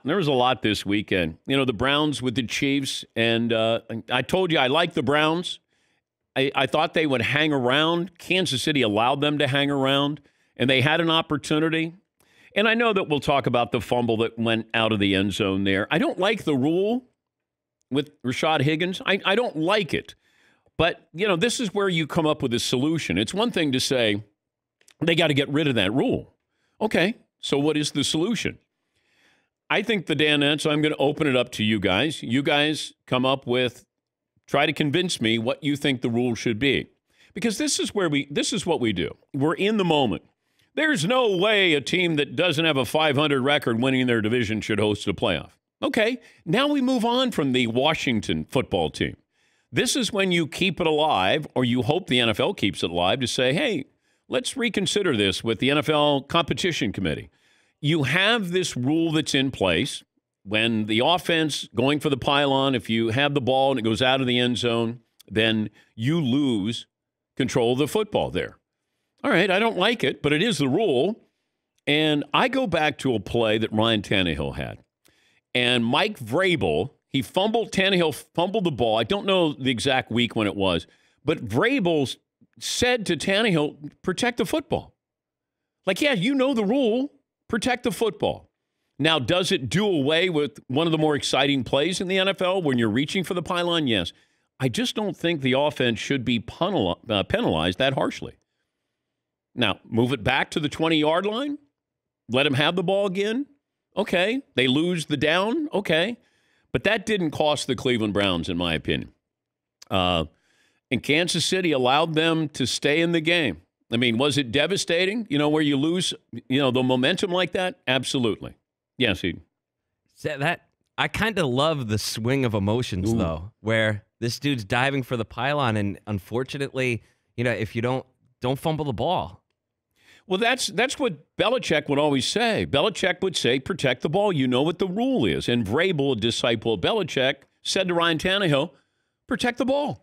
There was a lot this weekend. You know, the Browns with the Chiefs, and I told you I like the Browns. I thought they would hang around. Kansas City allowed them to hang around, and they had an opportunity. And I know that we'll talk about the fumble that went out of the end zone there. I don't like the rule with Rashad Higgins. I don't like it. But, you know, this is where you come up with a solution. It's one thing to say they got to get rid of that rule. Okay, so what is the solution? I think the Danettes, I'm going to open it up to you guys. You guys come up with, try to convince me what you think the rule should be. Because this is what we do. We're in the moment. There's no way a team that doesn't have a 500 record winning their division should host a playoff. Okay, now we move on from the Washington football team. This is when you keep it alive, or you hope the NFL keeps it alive, to say, hey, let's reconsider this with the NFL Competition Committee. You have this rule that's in place. When the offense going for the pylon, if you have the ball and it goes out of the end zone, then you lose control of the football there. All right, I don't like it, but it is the rule. And I go back to a play that Ryan Tannehill had. And Mike Vrabel, Tannehill fumbled the ball. I don't know the exact week when it was, but Vrabel said to Tannehill, protect the football. Like, yeah, you know the rule, protect the football. Now, does it do away with one of the more exciting plays in the NFL when you're reaching for the pylon? Yes. I just don't think the offense should be penalized that harshly. Now, move it back to the 20-yard line. Let him have the ball again. Okay. They lose the down. Okay. But that didn't cost the Cleveland Browns, in my opinion. And Kansas City allowed them to stay in the game. I mean, was it devastating, you know, where you lose, you know, the momentum like that? Absolutely. Yes, Eden. I kind of love the swing of emotions, though, where this dude's diving for the pylon, and unfortunately, you know, if you don't fumble the ball. Well, that's what Belichick would always say. Belichick would say, protect the ball. You know what the rule is. And Vrabel, a disciple of Belichick, said to Ryan Tannehill, protect the ball.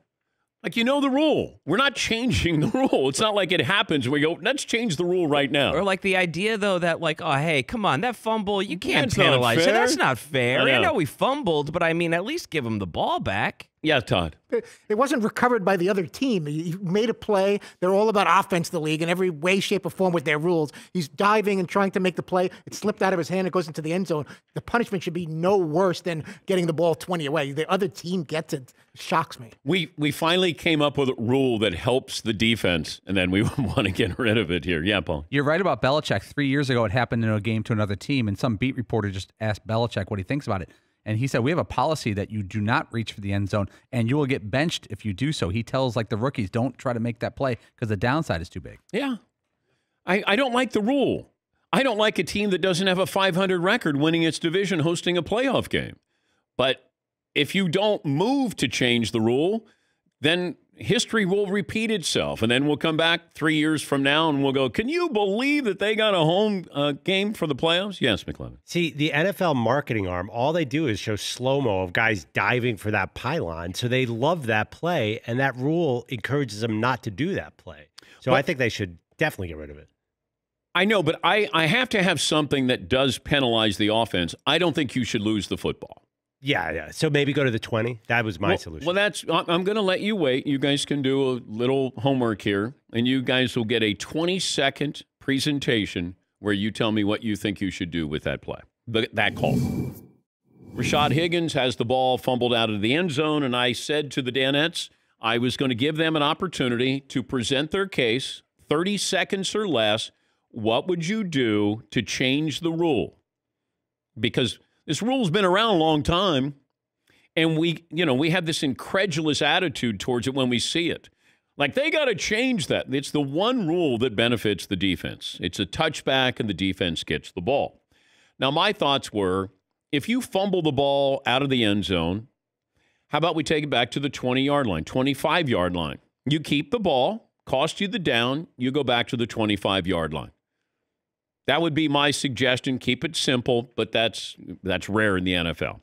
Like, you know the rule. We're not changing the rule. It's not like it happens. We go, let's change the rule right now. Or like the idea, though, that like, oh, hey, come on, that fumble, you can't penalize it. That's not fair. I know we fumbled, but I mean, at least give him the ball back. Yeah, Todd. It wasn't recovered by the other team. He made a play. They're all about offense, the league, in every way, shape, or form with their rules. He's diving and trying to make the play. It slipped out of his hand. It goes into the end zone. The punishment should be no worse than getting the ball 20 away. The other team gets it. It shocks me. We finally came up with a rule that helps the defense, and then we want to get rid of it here. Yeah, Paul. You're right about Belichick. 3 years ago, it happened in a game to another team, and some beat reporter just asked Belichick what he thinks about it. And he said, we have a policy that you do not reach for the end zone, and you will get benched if you do so. He tells, like, the rookies, don't try to make that play because the downside is too big. Yeah. I don't like the rule. I don't like a team that doesn't have a 500 record winning its division hosting a playoff game. But if you don't move to change the rule, then history will repeat itself. And then we'll come back 3 years from now and we'll go, can you believe that they got a home game for the playoffs? Yes, McLevin. See, the NFL marketing arm, all they do is show slow-mo of guys diving for that pylon. So they love that play, and that rule encourages them not to do that play. So I think they should definitely get rid of it. I know, but I have to have something that does penalize the offense. I don't think you should lose the football. Yeah. So maybe go to the 20. That was my solution. Well, I'm going to let you wait. You guys can do a little homework here, and you guys will get a 20-second presentation where you tell me what you think you should do with that play, that call. Rashad Higgins has the ball fumbled out of the end zone, and I said to the Danettes I was going to give them an opportunity to present their case, 30 seconds or less. What would you do to change the rule? Because this rule's been around a long time, and we have this incredulous attitude towards it when we see it. Like, they got to change that. It's the one rule that benefits the defense. It's a touchback, and the defense gets the ball. Now, my thoughts were, if you fumble the ball out of the end zone, how about we take it back to the 20-yard line, 25-yard line? You keep the ball, cost you the down, you go back to the 25-yard line. That would be my suggestion. Keep it simple, but that's rare in the NFL.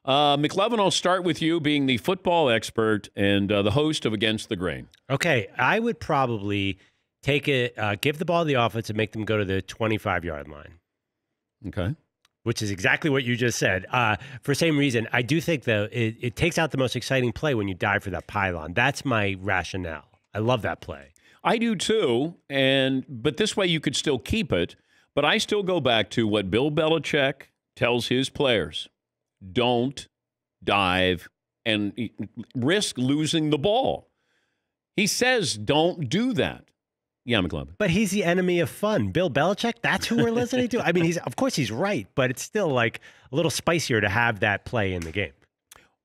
McLevin, I'll start with you being the football expert and the host of Against the Grain. Okay, I would probably take it, give the ball to the offense and make them go to the 25-yard line. Okay. which is exactly what you just said. For the same reason, I do think, though, it takes out the most exciting play when you dive for that pylon. That's my rationale. I love that play. I do too, but this way you could still keep it. But I still go back to what Bill Belichick tells his players. Don't dive and risk losing the ball. He says don't do that. Yeah, McLovin. But he's the enemy of fun. Bill Belichick, that's who we're listening to? I mean, of course he's right, but it's still like a little spicier to have that play in the game.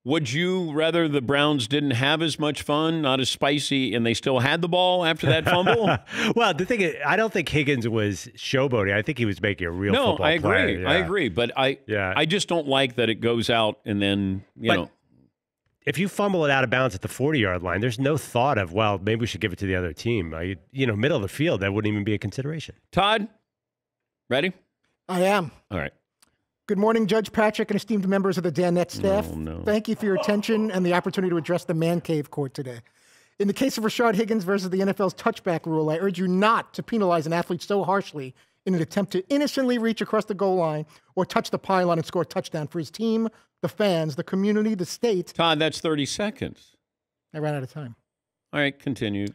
Would you rather the Browns didn't have as much fun, not as spicy, and they still had the ball after that fumble? Well, the thing is, I don't think Higgins was showboating. I think he was making a real football play. No, I agree. Yeah. I agree. But I just don't like that it goes out and then, you know. If you fumble it out of bounds at the 40-yard line, there's no thought of, well, maybe we should give it to the other team. Middle of the field, that wouldn't even be a consideration. Todd, ready? I am. All right. Good morning, Judge Patrick and esteemed members of the Danette staff. Oh, no. Thank you for your attention and the opportunity to address the man cave court today. In the case of Rashard Higgins versus the NFL's touchback rule, I urge you not to penalize an athlete so harshly in an attempt to innocently reach across the goal line or touch the pylon and score a touchdown for his team, the fans, the community, the state. Todd, that's 30 seconds. I ran out of time. All right, continue.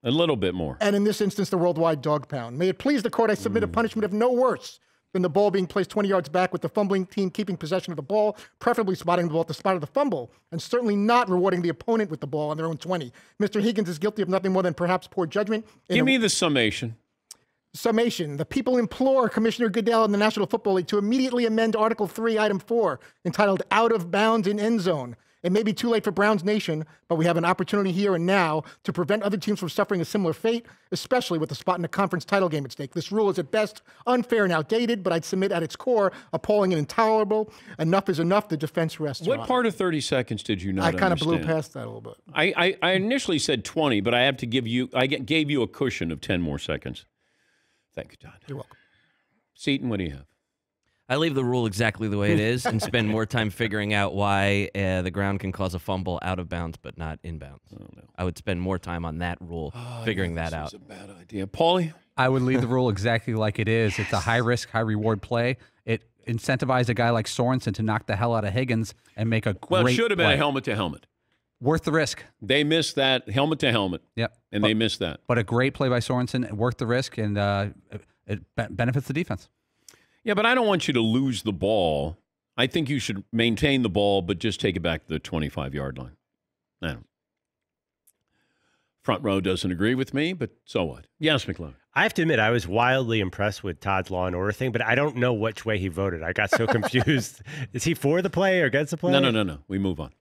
A little bit more. And in this instance, the worldwide dog pound. May it please the court, I submit a punishment of no worse than the ball being placed 20 yards back with the fumbling team keeping possession of the ball, preferably spotting the ball at the spot of the fumble, and certainly not rewarding the opponent with the ball on their own 20. Mr. Higgins is guilty of nothing more than perhaps poor judgment. Give me the summation. Summation. The people implore Commissioner Goodell and the National Football League to immediately amend Article 3, Item 4, entitled Out of Bounds in End Zone. It may be too late for Browns Nation, but we have an opportunity here and now to prevent other teams from suffering a similar fate, especially with the spot in the conference title game at stake. This rule is at best unfair and outdated, but I'd submit at its core appalling and intolerable. Enough is enough. The defense rests. What part of 30 seconds did you not I kind of blew understand? past that a little bit. I initially said 20, but I have to give you, gave you a cushion of 10 more seconds. Thank you, Todd. You're welcome. Seton, what do you have? I leave the rule exactly the way it is and spend more time figuring out why the ground can cause a fumble out of bounds but not inbounds. Oh, no. I would spend more time on that rule, figuring that out. That's a bad idea. Paulie? I would leave the rule exactly like it is. It's a high-risk, high-reward play. It incentivized a guy like Sorensen to knock the hell out of Higgins and make a great Well, it should have been play. a helmet-to-helmet. Worth the risk. They missed that helmet-to-helmet. Yep. And they missed that. But a great play by Sorensen, worth the risk, and it benefits the defense. Yeah, but I don't want you to lose the ball. I think you should maintain the ball, but just take it back to the 25-yard line. I don't. Front row doesn't agree with me, but so what? Yes, McLeod. I have to admit, I was wildly impressed with Todd's Law and Order thing, but I don't know which way he voted. I got so confused. Is he for the play or against the play? No. We move on.